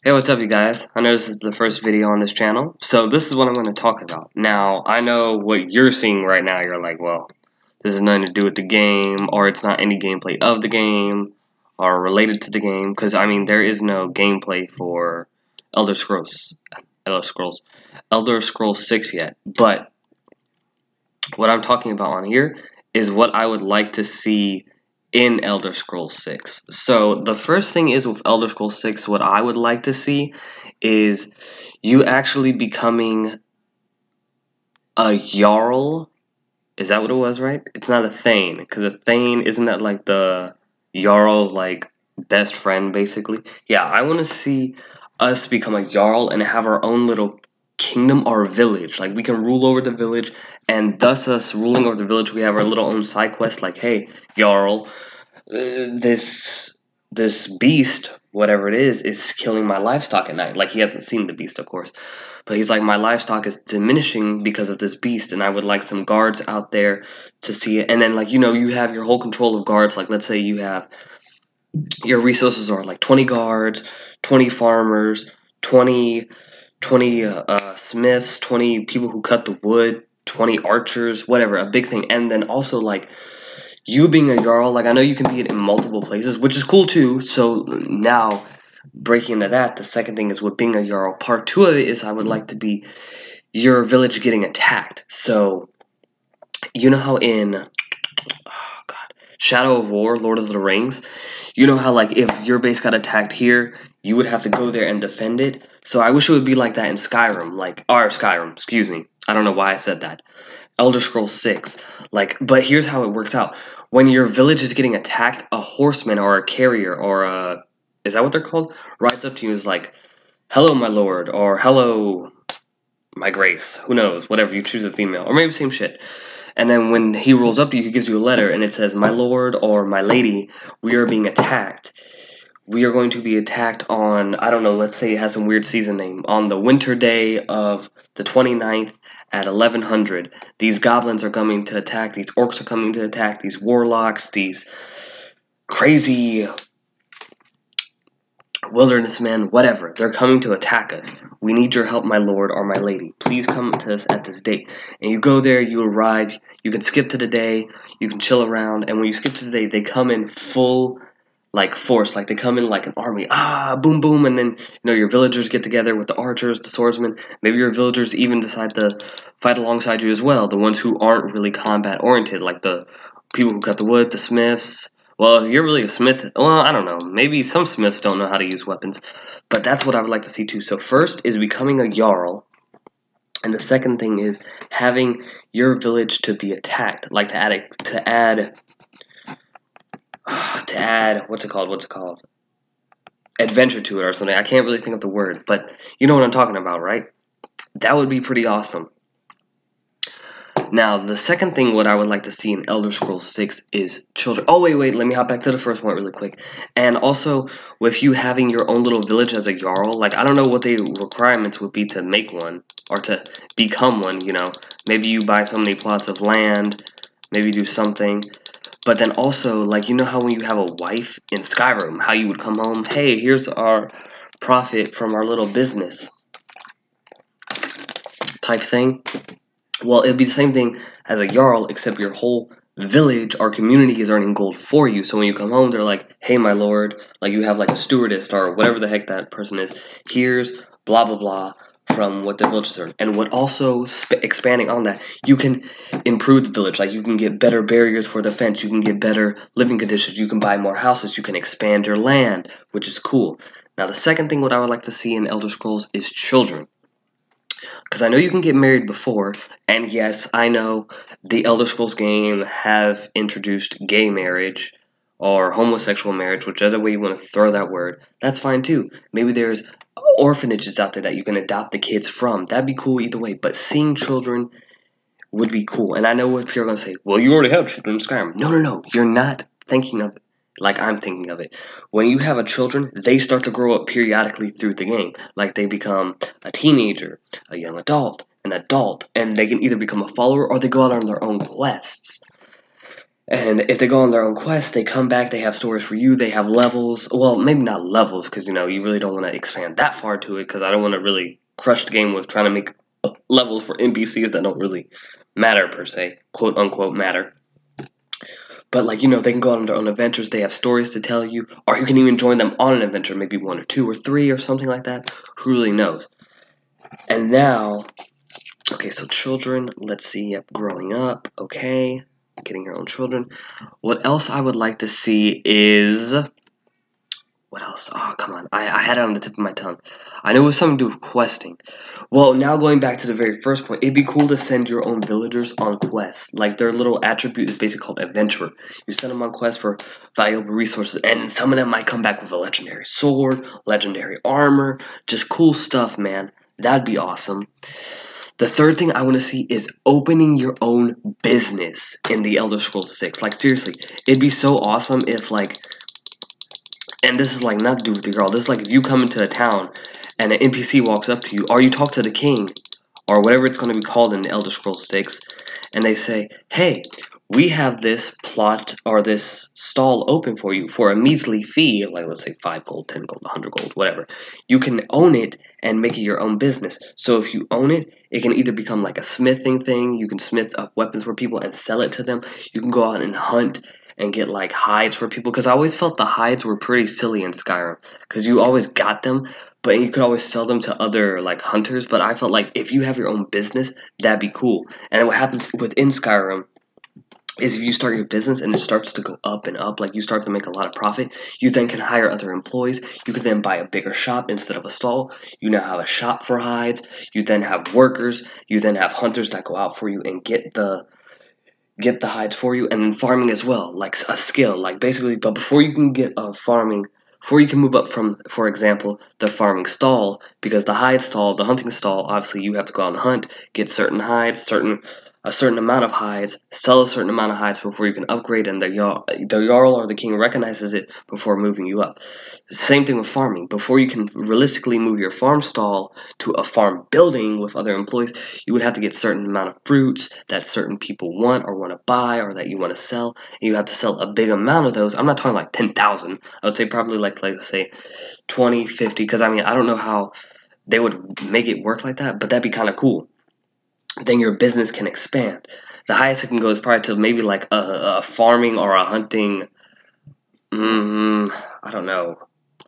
Hey, what's up, you guys? I know this is the first video on this channel, so this is what I'm going to talk about. Now, I know what you're seeing right now. You're like, well, this has nothing to do with the game, or it's not any gameplay of the game, or related to the game, because, I mean, there is no gameplay for Elder Scrolls, Elder Scrolls, Elder Scrolls 6 yet, but what I'm talking about on here is what I would like to see in Elder Scrolls 6. So the first thing is with Elder Scrolls 6, what I would like to see is you actually becoming a Jarl. Is that what it was, right? It's not a Thane, because a Thane, isn't that like the Jarl's like best friend basically? Yeah, I want to see us become a Jarl and have our own little kingdom or village. Like we can rule over the village, and thus us ruling over the village, we have our little own side quest. Like, hey, Jarl, this beast, whatever it is killing my livestock at night. Like, he hasn't seen the beast, of course, but he's like, my livestock is diminishing because of this beast, and I would like some guards out there to see it. And then, like, you have your whole control of guards. Like, let's say you have your resources are like 20 guards, 20 farmers, 20 smiths, 20 people who cut the wood, 20 archers, whatever, a big thing. And then also, like, you being a Jarl, like, I know you can be in multiple places, which is cool too. So now, breaking into that, the second thing is with being a Jarl. Part two of it is I would like to be your village getting attacked. So, you know how in, oh God, Shadow of War, Lord of the Rings, you know how, like, if your base got attacked here, you would have to go there and defend it? So I wish it would be like that in Skyrim, Skyrim, excuse me. I don't know why I said that. Elder Scrolls 6. Like, but here's how it works out. When your village is getting attacked, a horseman or a carrier or a, is that what they're called? Rides up to you and is like, hello, my lord, or hello, my grace. Who knows? Whatever, you choose a female. Or maybe same shit. And then when he rolls up to you, he gives you a letter and it says, my lord or my lady, we are being attacked. We are going to be attacked on, I don't know, let's say it has some weird season name, on the winter day of the 29th at 1100. These goblins are coming to attack, these orcs are coming to attack, these warlocks, these crazy wilderness men, whatever. They're coming to attack us. We need your help, my lord or my lady. Please come to us at this date. And you go there, you arrive, you can skip to the day, you can chill around, and when you skip to the day, they come in full, like, force. Like, they come in like an army, boom boom, and then your villagers get together with the archers, the swordsmen. Maybe your villagers even decide to fight alongside you as well, the ones who aren't really combat oriented, like the people who cut the wood, the smiths. Well, if you're really a smith, well, I don't know, maybe some smiths don't know how to use weapons, but that's what I would like to see too. So first is becoming a Jarl, and the second thing is having your village to be attacked, like to add what's it called, adventure to it or something. I can't really think of the word, but you know what I'm talking about, right? That would be pretty awesome. Now, the second thing what I would like to see in Elder Scrolls 6 is children. Oh, wait, let me hop back to the first point really quick. And also, with you having your own little village as a Jarl, like, I don't know what the requirements would be to make one, or to become one. Maybe you buy so many plots of land, maybe do something. But then also, like, you know how when you have a wife in Skyrim, how you would come home, hey, here's our profit from our little business type thing? Well, it'd be the same thing as a Jarl, except your whole village or community is earning gold for you. So when you come home, they're like, hey, my lord, like, you have like a stewardess or whatever the heck that person is. Here's blah, blah, blah from what the villagers earn. And what also, expanding on that, you can improve the village. Like, you can get better barriers for the fence. You can get better living conditions. You can buy more houses. You can expand your land, which is cool. Now, the second thing what I would like to see in Elder Scrolls is children. Because I know you can get married before, and yes, I know the Elder Scrolls game have introduced gay marriage or homosexual marriage, whichever way you want to throw that word. That's fine too. Maybe there's orphanages out there that you can adopt the kids from. That'd be cool either way. But seeing children would be cool. And I know what people are going to say, well, you already have children in Skyrim. No. You're not thinking of it like I'm thinking of it. When you have a children, they start to grow up periodically through the game. Like, they become a teenager, a young adult, an adult, and they can either become a follower or they go out on their own quests. And if they go on their own quest, they come back, they have stories for you, they have levels. Well, maybe not levels, because, you know, you really don't want to expand that far to it, because I don't want to really crush the game with trying to make levels for NPCs that don't really matter, per se. Quote, unquote, matter. But, like, you know, they can go on their own adventures, they have stories to tell you, or you can even join them on an adventure, maybe 1 or 2 or 3 or something like that. Who really knows? And now, okay, so children, let's see, yep, growing up, okay, getting your own children. What else I would like to see is, what else? Oh, come on, I had it on the tip of my tongue. I know it was something to do with questing. Well, now going back to the very first point, it'd be cool to send your own villagers on quests. Like, their little attribute is basically called adventurer. You send them on quests for valuable resources, and some of them might come back with a legendary sword, legendary armor, just cool stuff, man. That'd be awesome. The third thing I want to see is opening your own business in the Elder Scrolls 6. Like, seriously, it'd be so awesome if, like, and this is, like, not to do with the girl, this is, like, if you come into a town and an NPC walks up to you, or you talk to the king, or whatever it's going to be called in the Elder Scrolls 6, and they say, hey, we have this plot or this stall open for you for a measly fee, like, let's say 5 gold, 10 gold, 100 gold, whatever. You can own it and make it your own business. So if you own it, it can either become like a smithing thing, you can smith up weapons for people and sell it to them, you can go out and hunt and get like hides for people, because I always felt the hides were pretty silly in Skyrim, because you always got them, but you could always sell them to other like hunters. But I felt like if you have your own business, that'd be cool. And what happens within Skyrim is if you start your business and it starts to go up and up, like you start to make a lot of profit, you then can hire other employees. You can then buy a bigger shop instead of a stall. You now have a shop for hides. You then have workers. You then have hunters that go out for you and get the hides for you. And then farming as well, like a skill, like basically. But before you can get farming, before you can move up from, for example, the farming stall, because the hide stall, the hunting stall, obviously you have to go out and hunt, get certain hides, a certain amount of hides, sell a certain amount of hides before you can upgrade, and the Jarl or the king recognizes it before moving you up. Same thing with farming. Before you can realistically move your farm stall to a farm building with other employees, you would have to get certain amount of fruits that certain people want or want to buy or that you want to sell, and you have to sell a big amount of those. I'm not talking like 10,000. I would say probably like let's say 20, 50, because I mean, I don't know how they would make it work like that, but that'd be kind of cool. Then your business can expand. The highest it can go is probably to maybe like a farming or a hunting, I don't know,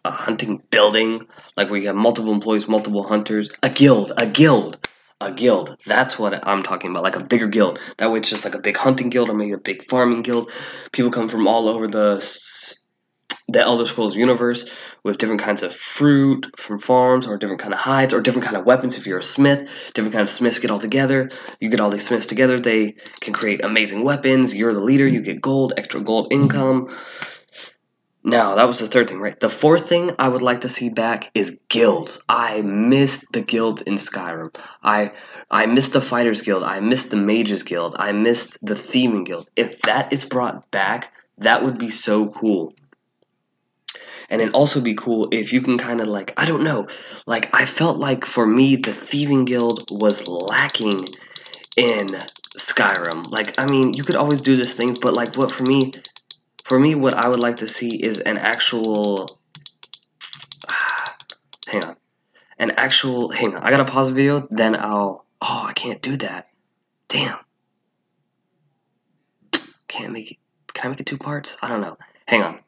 a hunting building, like where you have multiple employees, multiple hunters, a guild. That's what I'm talking about, like a bigger guild. That way it's just like a big hunting guild or maybe a big farming guild. People come from all over the Elder Scrolls universe with different kinds of fruit from farms, or different kind of hides, or different kind of weapons. If you're a smith, different kind of smiths get all together. You get all these smiths together, they can create amazing weapons. You're the leader, you get gold, extra gold income. Now, that was the third thing, right? The fourth thing I would like to see back is guilds. I missed the guilds in Skyrim. I missed the Fighters Guild. I missed the Mages Guild. I missed the Thieving Guild. If that is brought back, that would be so cool. And it'd also be cool if you can kind of like, I don't know, like I felt like for me the Thieving Guild was lacking in Skyrim. Like, I mean, you could always do these things, but like what for me, what I would like to see is an actual, hang on, I gotta pause the video, then oh, I can't do that. Damn. Can't make it, can I make it 2 parts? I don't know. Hang on.